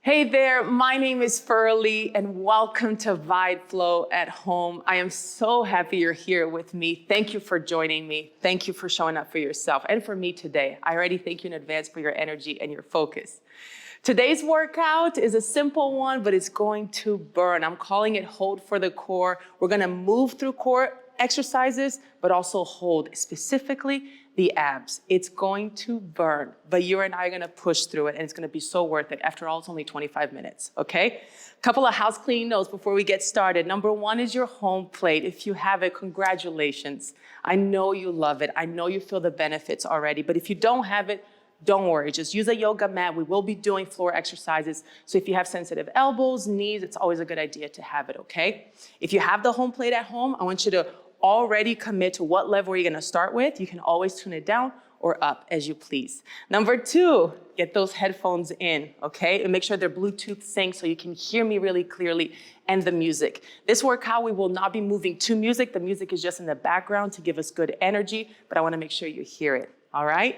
Hey there, my name is Ferly and welcome to Vibe Flow at Home. I am so happy you're here with me. Thank you for joining me. Thank you for showing up for yourself and for me today. I already thank you in advance for your energy and your focus. Today's workout is a simple one, but it's going to burn. I'm calling it Hold for the Core. We're gonna move through core exercises, but also hold, specifically the abs. It's going to burn, but you and I are gonna push through it and it's gonna be so worth it. After all, it's only 25 minutes, okay? Couple of house cleaning notes before we get started. Number one is your home plate. If you have it, congratulations. I know you love it. I know you feel the benefits already, but if you don't have it, don't worry, just use a yoga mat. We will be doing floor exercises. So if you have sensitive elbows, knees, it's always a good idea to have it, okay? If you have the home plate at home, I want you to already commit to what level you're gonna start with. You can always tune it down or up as you please. Number two, get those headphones in, okay? And make sure they're Bluetooth synced so you can hear me really clearly and the music. This workout, we will not be moving to music. The music is just in the background to give us good energy, but I wanna make sure you hear it, all right?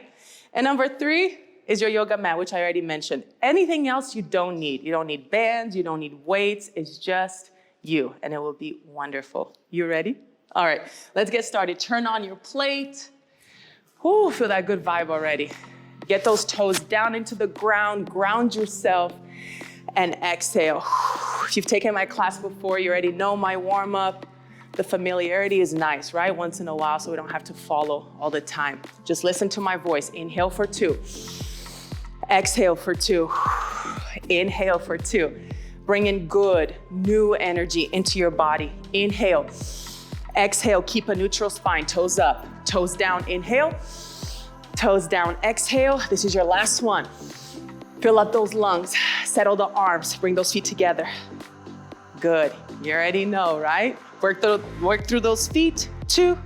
And number three is your yoga mat, which I already mentioned. Anything else you don't need. You don't need bands, you don't need weights, it's just you, and it will be wonderful. You ready? All right, let's get started. Turn on your plate. Ooh, feel that good vibe already. Get those toes down into the ground, ground yourself, and exhale. If you've taken my class before, you already know my warm-up. The familiarity is nice, right? Once in a while, so we don't have to follow all the time. Just listen to my voice. Inhale for 2. Exhale for 2. Inhale for 2. Bring in good, new energy into your body. Inhale. Exhale, keep a neutral spine, toes up, toes down, inhale, toes down, exhale. This is your last one. Fill up those lungs, settle the arms, bring those feet together. Good, you already know, right? Work through those feet, 2,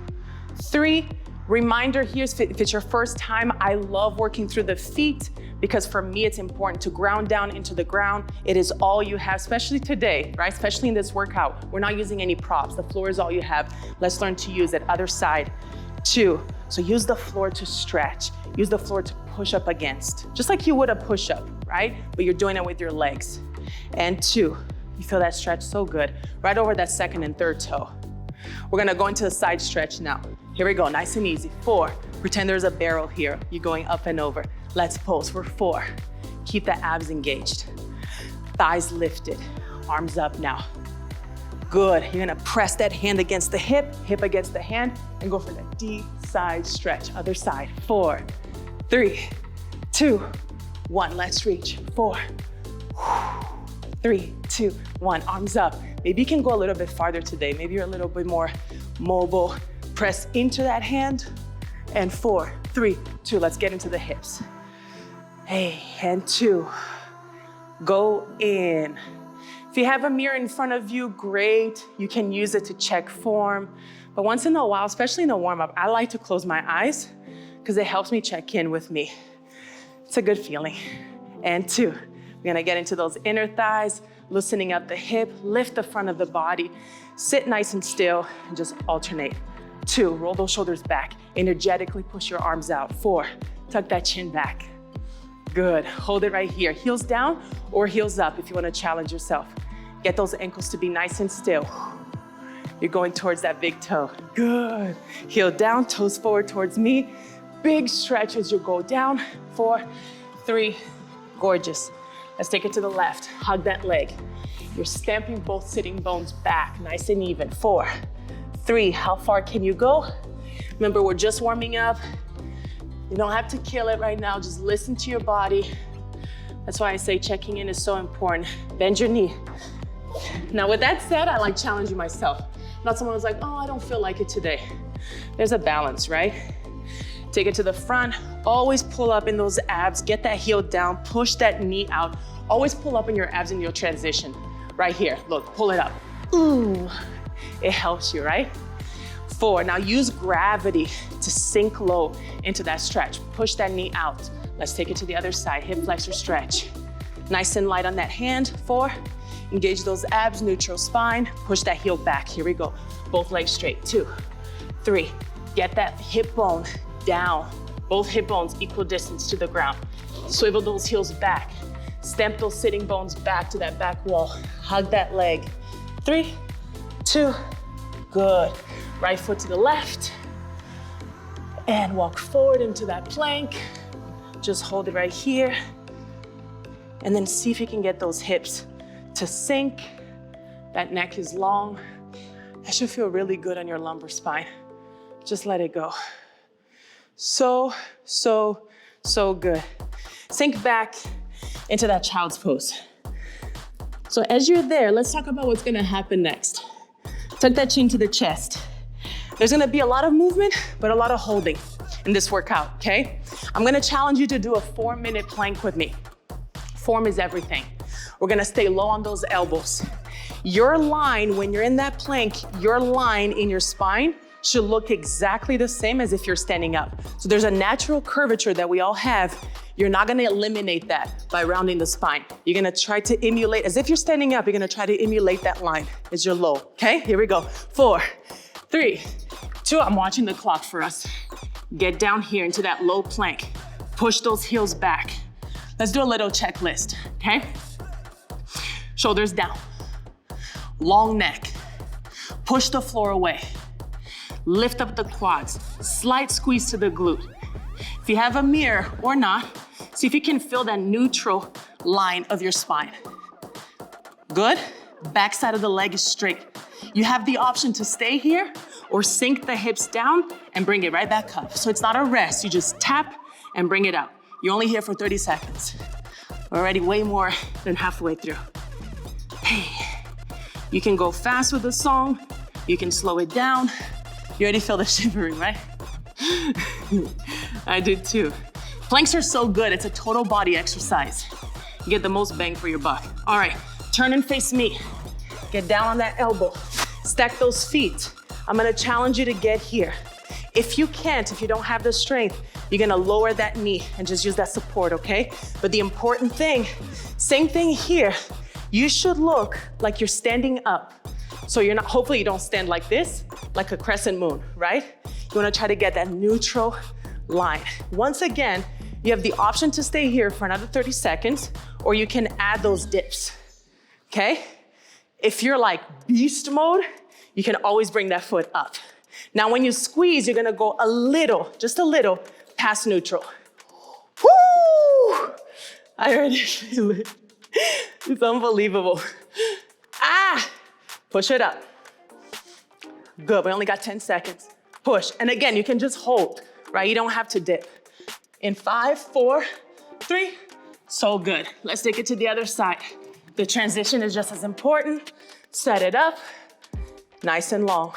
3. Reminder here, if it's your first time, I love working through the feet because for me, it's important to ground down into the ground. It is all you have, especially today, right? Especially in this workout. We're not using any props. The floor is all you have. Let's learn to use it. Other side, 2. So use the floor to stretch. Use the floor to push up against, just like you would a push-up, right? But you're doing it with your legs. And 2, you feel that stretch so good. Right over that second and third toe. We're gonna go into the side stretch now. Here we go, nice and easy. 4, pretend there's a barrel here. You're going up and over. Let's pulse for 4. Keep the abs engaged. Thighs lifted, arms up now. Good, you're gonna press that hand against the hip against the hand, and go for that deep side stretch. Other side, 4, 3, 2, 1. Let's reach, 4, 3, 2, 1, arms up. Maybe you can go a little bit farther today. Maybe you're a little bit more mobile. Press into that hand, and 4, 3, 2, let's get into the hips. Hey, and 2, go in. If you have a mirror in front of you, great. You can use it to check form. But once in a while, especially in the warm-up, I like to close my eyes because it helps me check in with me. It's a good feeling. And 2, we're gonna get into those inner thighs, loosening up the hip, lift the front of the body, sit nice and still, and just alternate. 2, roll those shoulders back. Energetically push your arms out. 4, tuck that chin back. Good, hold it right here. Heels down or heels up if you wanna challenge yourself. Get those ankles to be nice and still. You're going towards that big toe. Good, heel down, toes forward towards me. Big stretch as you go down. 4, 3, gorgeous. Let's take it to the left, hug that leg. You're stamping both sitting bones back, nice and even. 4, 3, how far can you go? Remember, we're just warming up. You don't have to kill it right now, just listen to your body. That's why I say checking in is so important. Bend your knee. Now with that said, I like challenging myself. Not someone who's like, oh, I don't feel like it today. There's a balance, right? Take it to the front, always pull up in those abs, get that heel down, push that knee out. Always pull up in your abs in your transition. Right here, look, pull it up. Ooh, it helps you, right? 4, now use gravity to sink low into that stretch. Push that knee out. Let's take it to the other side, hip flexor stretch. Nice and light on that hand. 4, engage those abs, neutral spine, push that heel back. Here we go, both legs straight. 2, 3, get that hip bone down. Both hip bones equal distance to the ground. Swivel those heels back. Stamp those sitting bones back to that back wall. Hug that leg. 3, 2, good. Right foot to the left. And walk forward into that plank. Just hold it right here. And then see if you can get those hips to sink. That neck is long. That should feel really good on your lumbar spine. Just let it go. So good. Sink back into that child's pose. So as you're there, let's talk about what's gonna happen next. Tuck that chin to the chest. There's gonna be a lot of movement, but a lot of holding in this workout, okay? I'm gonna challenge you to do a 4-minute plank with me. Form is everything. We're gonna stay low on those elbows. Your line, when you're in that plank, your line in your spine should look exactly the same as if you're standing up. So there's a natural curvature that we all have. You're not gonna eliminate that by rounding the spine. You're gonna try to emulate, as if you're standing up, you're gonna try to emulate that line as you're low, okay? Here we go. 4, 3, 2, I'm watching the clock for us. Get down here into that low plank. Push those heels back. Let's do a little checklist, okay? Shoulders down. Long neck. Push the floor away. Lift up the quads. Slight squeeze to the glute. If you have a mirror or not, see if you can feel that neutral line of your spine. Good. Back side of the leg is straight. You have the option to stay here or sink the hips down and bring it right back up. So it's not a rest. You just tap and bring it out. You're only here for 30 seconds. We're already way more than halfway through. Hey, you can go fast with the song. You can slow it down. You already feel the shivering, right? I did too. Planks are so good. It's a total body exercise. You get the most bang for your buck. All right, turn and face me. Get down on that elbow. Stack those feet. I'm gonna challenge you to get here. If you can't, if you don't have the strength, you're gonna lower that knee and just use that support, okay? But the important thing, same thing here. You should look like you're standing up. So you're not, hopefully you don't stand like this, like a crescent moon, right? You wanna try to get that neutral line. Once again, you have the option to stay here for another 30 seconds, or you can add those dips, okay? If you're like beast mode, you can always bring that foot up. Now when you squeeze, you're gonna go a little, just a little, past neutral. Woo! I already feel it. It's unbelievable. Ah! Push it up. Good, we only got 10 seconds. Push, and again, you can just hold, right? You don't have to dip. In 5, 4, 3, so good. Let's take it to the other side. The transition is just as important. Set it up, nice and long.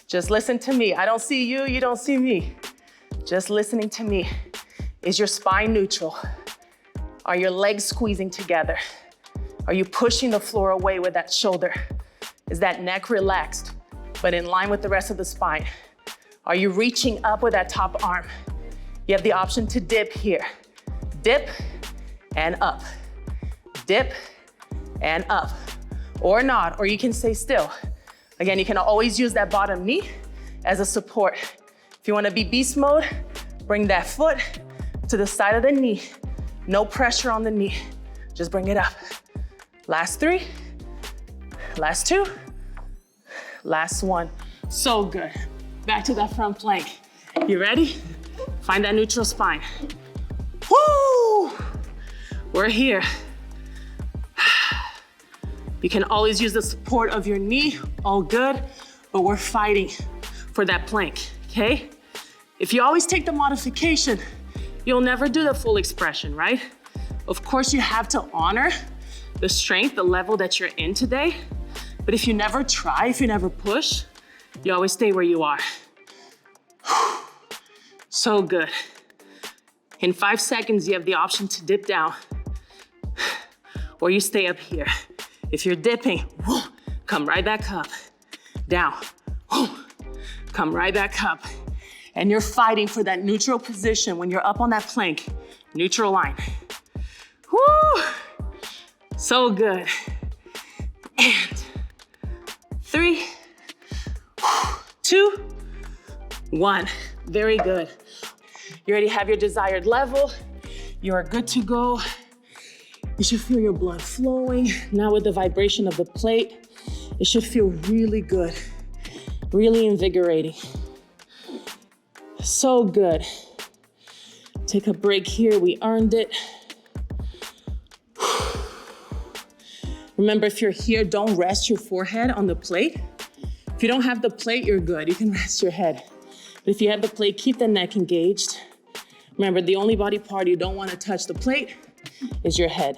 Just listen to me. I don't see you, you don't see me. Just listening to me. Is your spine neutral? Are your legs squeezing together? Are you pushing the floor away with that shoulder? Is that neck relaxed, but in line with the rest of the spine? Are you reaching up with that top arm? You have the option to dip here. Dip and up. Dip and up. Or not, or you can stay still. Again, you can always use that bottom knee as a support. If you wanna be beast mode, bring that foot to the side of the knee. No pressure on the knee. Just bring it up. Last 3, last 2, last 1. So good. Back to that front plank. You ready? Find that neutral spine. Woo! We're here. You can always use the support of your knee, all good, but we're fighting for that plank, okay? If you always take the modification, you'll never do the full expression, right? Of course, you have to honor the strength, the level that you're in today, but if you never try, if you never push, you always stay where you are. So good. In 5 seconds, you have the option to dip down, or you stay up here. If you're dipping, come right back up. Down, come right back up. And you're fighting for that neutral position when you're up on that plank, neutral line. Woo! So good. And 3, 2, 1. Very good. You already have your desired level. You are good to go. You should feel your blood flowing. Now with the vibration of the plate, it should feel really good, really invigorating. So good. Take a break here, we earned it. Remember, if you're here, don't rest your forehead on the plate. If you don't have the plate, you're good. You can rest your head. But if you have the plate, keep the neck engaged. Remember, the only body part you don't want to touch the plate is your head.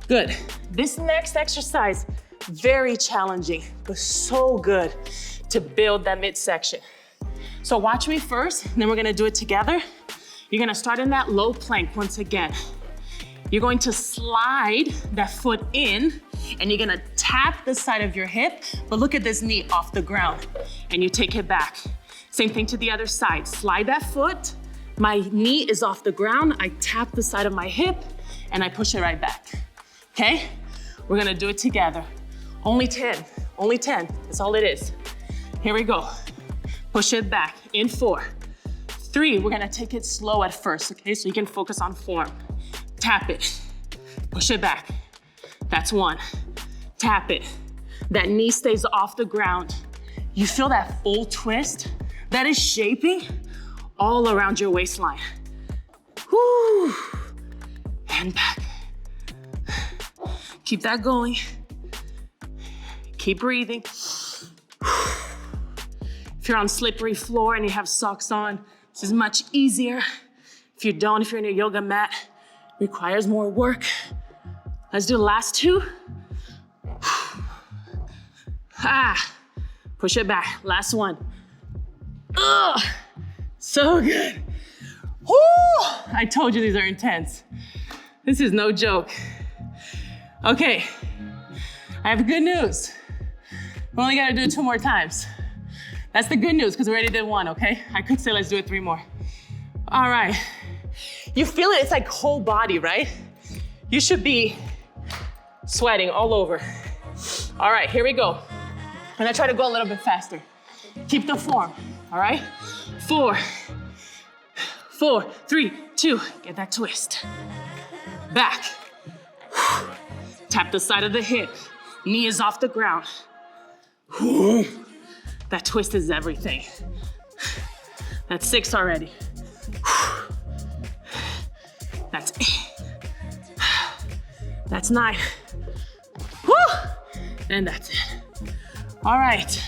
Good. This next exercise, very challenging, but so good to build that midsection. So watch me first, and then we're gonna do it together. You're gonna start in that low plank once again. You're going to slide that foot in, and you're gonna tap the side of your hip, but look at this knee off the ground, and you take it back. Same thing to the other side. Slide that foot, my knee is off the ground, I tap the side of my hip, and I push it right back, okay? We're gonna do it together. Only 10, that's all it is. Here we go. Push it back, in 4, 3, we're gonna take it slow at first, okay? So you can focus on form. Tap it, push it back. That's 1, tap it. That knee stays off the ground. You feel that full twist that is shaping all around your waistline. Whoo, and back. Keep that going. Keep breathing. If you're on slippery floor and you have socks on, this is much easier. If you don't, if you're in your yoga mat, requires more work. Let's do the last 2. Push it back, last 1. Ugh, so good. Woo! I told you these are intense. This is no joke. Okay, I have good news. We only gotta do it 2 more times. That's the good news, because we already did 1, okay? I could say let's do it 3 more. All right. You feel it, it's like whole body, right? You should be sweating all over. All right, here we go. I'm gonna try to go a little bit faster. Keep the form, all right? 4, 3, 2, get that twist. Back. Tap the side of the hip. Knee is off the ground. That twist is everything. That's 6 already. That's 8. That's 9. Woo! And that's it. All right.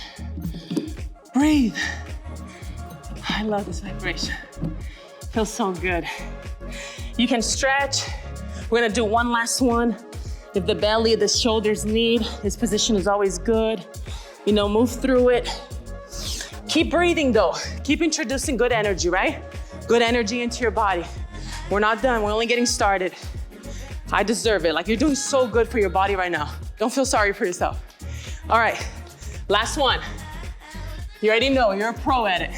Breathe. I love this vibration. Feels so good. You can stretch. We're gonna do 1 last one. If the belly, the shoulders need, this position is always good. You know, move through it. Keep breathing though. Keep introducing good energy, right? Good energy into your body. We're not done, we're only getting started. I deserve it. Like, you're doing so good for your body right now. Don't feel sorry for yourself. All right, last one. You already know, you're a pro at it.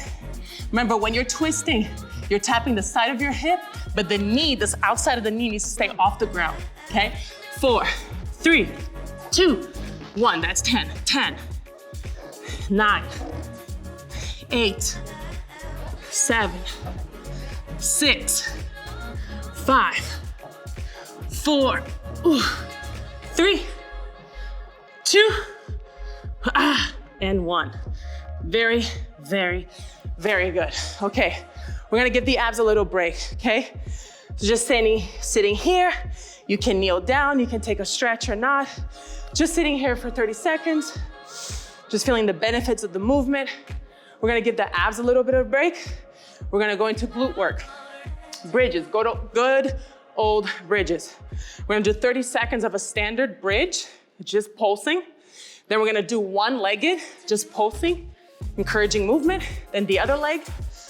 Remember, when you're twisting, you're tapping the side of your hip, but the knee, this outside of the knee needs to stay off the ground, okay? 4, 3, 2, 1, that's 10. 10, 9, 8, 7, 6, 5, 4, 3, 2, and 1. Very, very, very good. Okay, we're gonna give the abs a little break, okay? So just sitting here, you can kneel down, you can take a stretch or not. Just sitting here for 30 seconds, just feeling the benefits of the movement. We're gonna give the abs a little bit of a break. We're gonna go into glute work. Bridges, good old bridges. We're gonna do 30 seconds of a standard bridge, just pulsing. Then we're gonna do one-legged, just pulsing, encouraging movement. Then the other leg,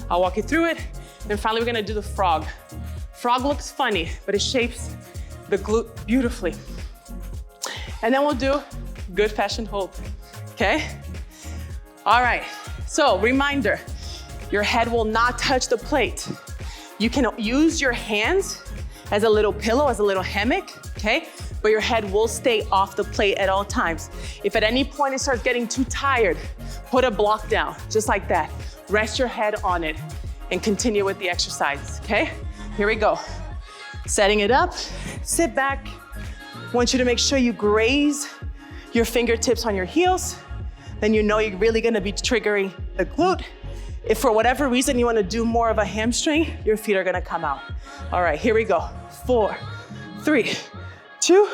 I'll walk you through it. Then finally, we're gonna do the frog. Frog looks funny, but it shapes the glute beautifully. And then we'll do good fashion hold, okay? All right, so reminder, your head will not touch the plate. You can use your hands as a little pillow, as a little hammock, okay? But your head will stay off the plate at all times. If at any point it starts getting too tired, put a block down, just like that. Rest your head on it and continue with the exercise, okay? Here we go. Setting it up, sit back. Want you to make sure you graze your fingertips on your heels. Then you know you're really gonna be triggering the glute. If for whatever reason you wanna do more of a hamstring, your feet are gonna come out. All right, here we go. 4, 3, 2,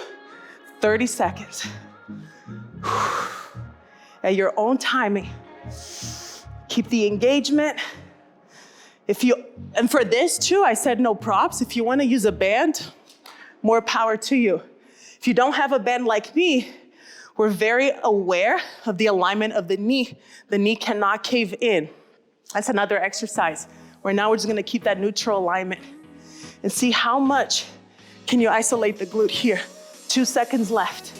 30 seconds. At your own timing. Keep the engagement. And for this too, I said no props. If you wanna use a band, more power to you. If you don't have a band like me, we're very aware of the alignment of the knee. The knee cannot cave in. That's another exercise where now we're just gonna keep that neutral alignment and see how much can you isolate the glute here. 2 seconds left.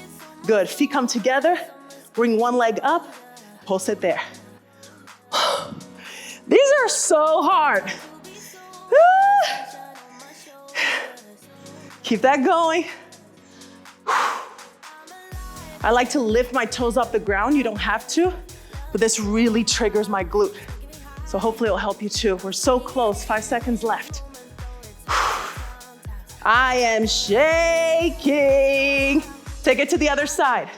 Good, feet come together, bring one leg up, pulse it there. These are so hard. Keep that going. I like to lift my toes off the ground. You don't have to, but this really triggers my glute. So hopefully it'll help you too. We're so close, 5 seconds left. I am shaking. Take it to the other side.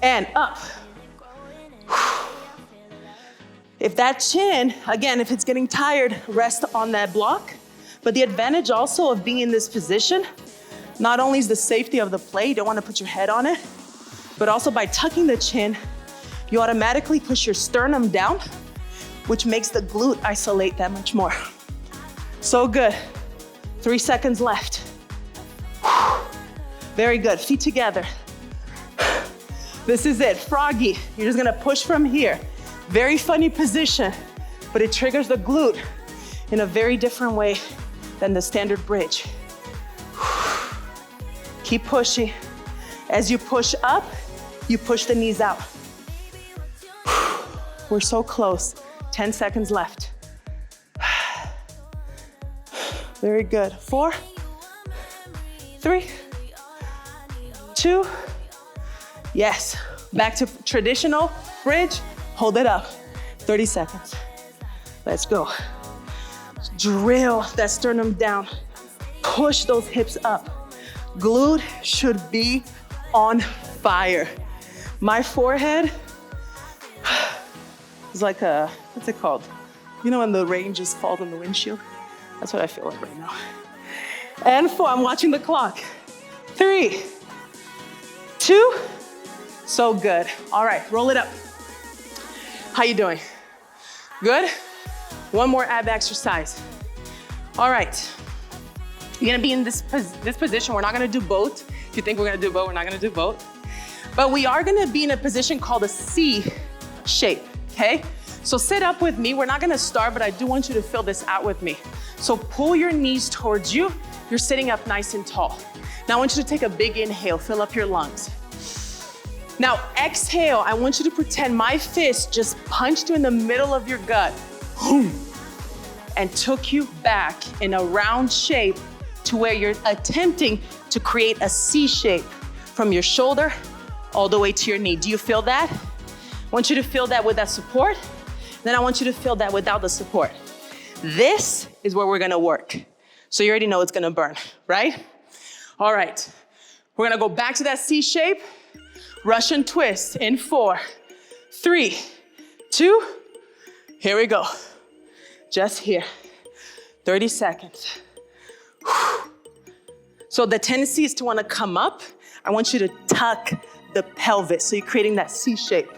And up. If that chin, again, if it's getting tired, rest on that block. But the advantage also of being in this position, not only is the safety of the plate, you don't want to put your head on it, but also by tucking the chin, you automatically push your sternum down, which makes the glute isolate that much more. So good. 3 seconds left. Very good, feet together. This is it, froggy. You're just gonna push from here. Very funny position, but it triggers the glute in a very different way than the standard bridge. Keep pushing. As you push up, you push the knees out. We're so close. 10 seconds left. Very good. 4, 3, 2. Yes. Back to traditional bridge. Hold it up. 30 seconds. Let's go. Drill that sternum down. Push those hips up. Glute should be on fire. My forehead is like a, what's it called? You know when the rain just falls on the windshield? That's what I feel like right now. And 4, I'm watching the clock. 3, 2, so good. All right, roll it up. How you doing? Good? One more ab exercise. All right. You're gonna be in this position. We're not gonna do both. If you think we're gonna do both, we're not gonna do both. But we are gonna be in a position called a C shape, okay? So sit up with me. We're not gonna start, but I do want you to fill this out with me. So pull your knees towards you. You're sitting up nice and tall. Now I want you to take a big inhale, fill up your lungs. Now exhale, I want you to pretend my fist just punched you in the middle of your gut and took you back in a round shape to where you're attempting to create a C shape from your shoulder all the way to your knee. Do you feel that? I want you to feel that with that support. Then I want you to feel that without the support. This is where we're gonna work. So you already know it's gonna burn, right? All right, we're gonna go back to that C shape. Russian twist in 4, 3, 2, here we go. Just here, 30 seconds. So the tendency is to wanna come up. I want you to tuck the pelvis, so you're creating that C shape.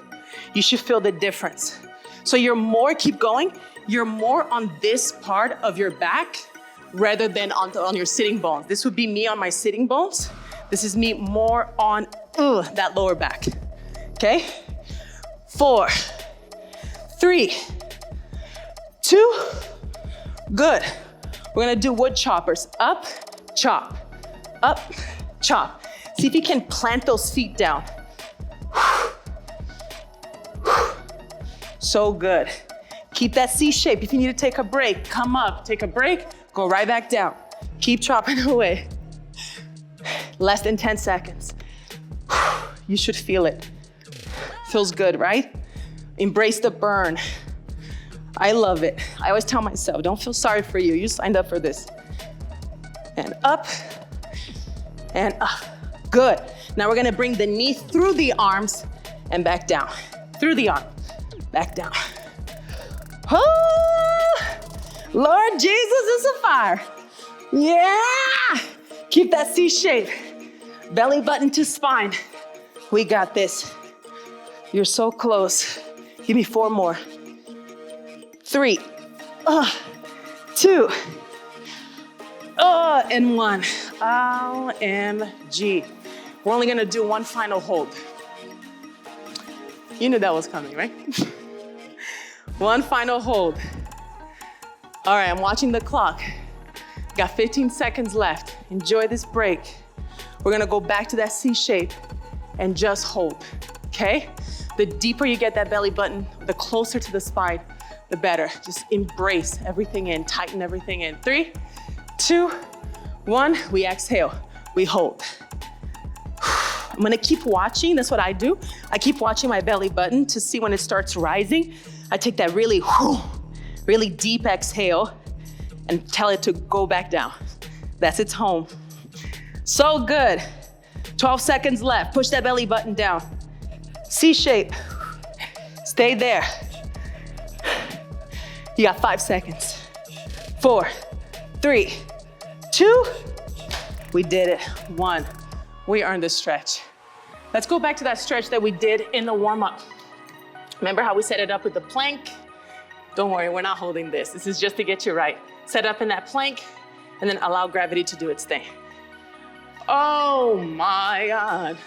You should feel the difference. So you're more, keep going, you're more on this part of your back rather than on your sitting bones. This would be me on my sitting bones. This is me more on that lower back, okay? 4, 3, 2, good. We're gonna do wood choppers. Up, chop, up, chop. See if you can plant those feet down. So good. Keep that C shape. If you need to take a break, come up, take a break, go right back down. Keep chopping away. Less than 10 seconds. You should feel it. Feels good, right? Embrace the burn. I love it. I always tell myself, don't feel sorry for you. You signed up for this. and up, and up. Good. Now we're gonna bring the knee through the arms and back down. Through the arm, back down. Oh, Lord Jesus is a fire. Yeah! Keep that C shape. Belly button to spine. We got this. You're so close. Give me 4 more. 3, 2, and 1. OMG. We're only gonna do 1 final hold. You knew that was coming, right? 1 final hold. All right, I'm watching the clock. Got 15 seconds left. Enjoy this break. We're gonna go back to that C shape and just hold, okay? The deeper you get that belly button, the closer to the spine, the better. Just embrace everything in, tighten everything in. 3, 2, 1, we exhale, we hold. I'm gonna keep watching, that's what I do. I keep watching my belly button to see when it starts rising. I take that really deep exhale and tell it to go back down. That's its home. So good. 12 seconds left. Push that belly button down. C shape. Stay there. You got 5 seconds. 4, 3, 2. We did it. 1. We earned the stretch. Let's go back to that stretch that we did in the warm-up. Remember how we set it up with the plank? Don't worry, we're not holding this. This is just to get you right. Set up in that plank and then allow gravity to do its thing. Oh my God.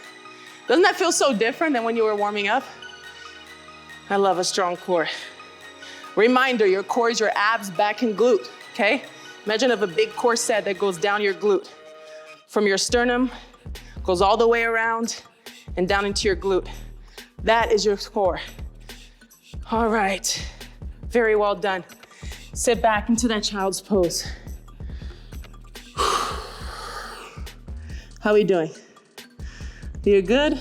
Doesn't that feel so different than when you were warming up? I love a strong core. Reminder, your core is your abs, back, and glute, okay? Imagine of a big core set that goes down your glute. From your sternum, goes all the way around and down into your glute. That is your core. All right, very well done. Sit back into that child's pose. How are we doing? You're good?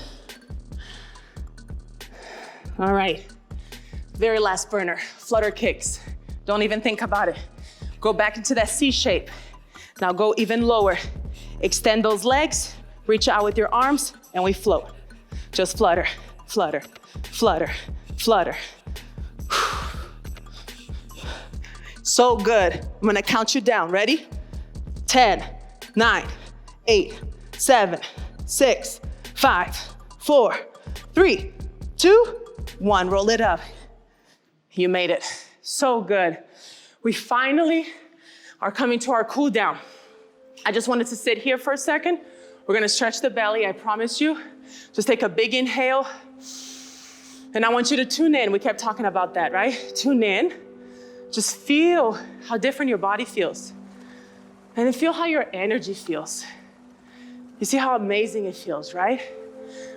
All right, very last burner, flutter kicks. Don't even think about it. Go back into that C shape. Now go even lower. Extend those legs, reach out with your arms, and we float. Just flutter, flutter, flutter, flutter. So good. I'm gonna count you down. Ready? 10, 9, 8, 7, 6, 5, 4, 3, 2, 1. Roll it up. You made it. So good. We finally are coming to our cool down. I just wanted to sit here for a second. We're gonna stretch the belly, I promise you. Just take a big inhale. And I want you to tune in. We kept talking about that, right? Tune in. Just feel how different your body feels. And then feel how your energy feels. You see how amazing it feels, right?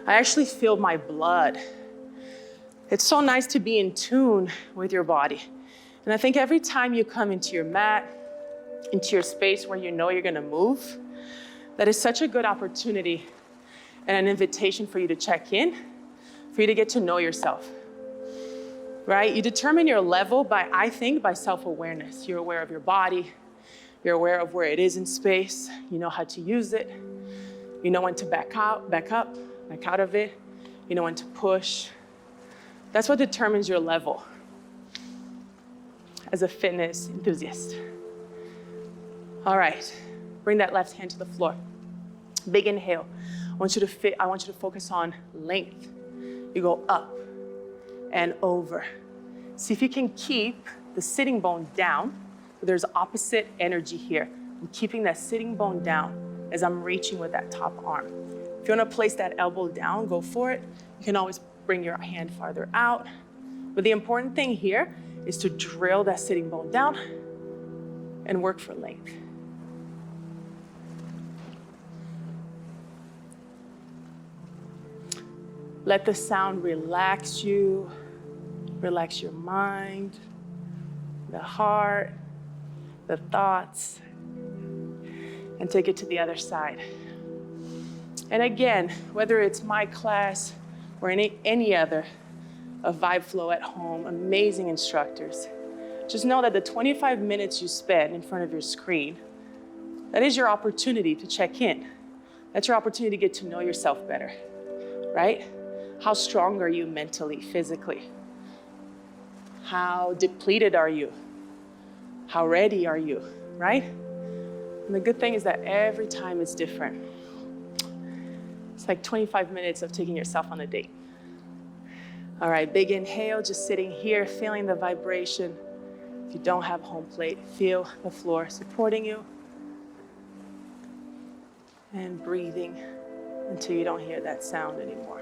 I actually feel my blood. It's so nice to be in tune with your body. And I think every time you come into your mat, into your space where you know you're gonna move, that is such a good opportunity and an invitation for you to check in, for you to get to know yourself, right? You determine your level by, I think, by self-awareness. You're aware of your body. You're aware of where it is in space. You know how to use it. You know when to back up, back out of it. You know when to push. That's what determines your level as a fitness enthusiast. All right, bring that left hand to the floor. Big inhale. I want you to focus on length. You go up and over. See if you can keep the sitting bone down. So there's opposite energy here. I'm keeping that sitting bone down as I'm reaching with that top arm. If you want to place that elbow down, go for it. You can always bring your hand farther out. But the important thing here is to drill that sitting bone down and work for length. Let the sound relax you, relax your mind, the heart, the thoughts, and take it to the other side. And again, whether it's my class or any other of Vibe Flow at Home, amazing instructors, just know that the 25 minutes you spend in front of your screen That is your opportunity to check in. That's your opportunity to get to know yourself better, right? How strong are you mentally, physically? How depleted are you? How ready are you, right? And the good thing is that every time is different. It's like 25 minutes of taking yourself on a date. All right, big inhale, just sitting here, feeling the vibration. If you don't have HomePlate, feel the floor supporting you. And breathing until you don't hear that sound anymore.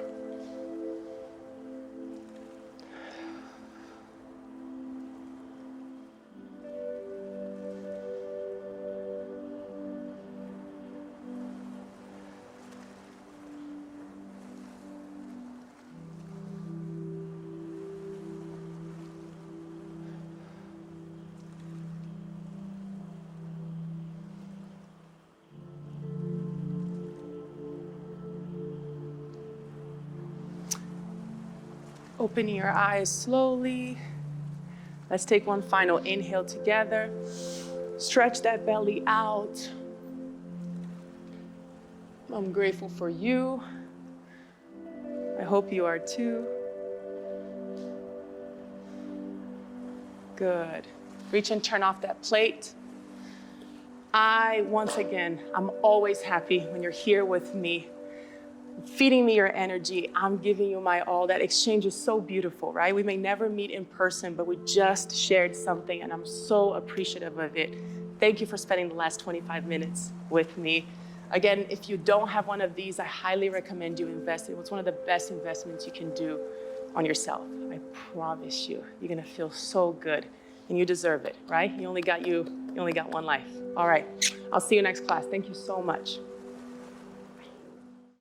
Opening your eyes slowly. Let's take one final inhale together. Stretch that belly out. I'm grateful for you. I hope you are too. Good. Reach and turn off that plate. Once again, I'm always happy when you're here with me, feeding me your energy. I'm giving you my all. That exchange is so beautiful, right? We may never meet in person, but we just shared something, and I'm so appreciative of it. Thank you for spending the last 25 minutes with me. Again, if you don't have one of these, I highly recommend you invest in it. It's one of the best investments you can do on yourself. I promise you, you're gonna feel so good, and you deserve it, right? You only got one life. All right, I'll see you next class. Thank you so much.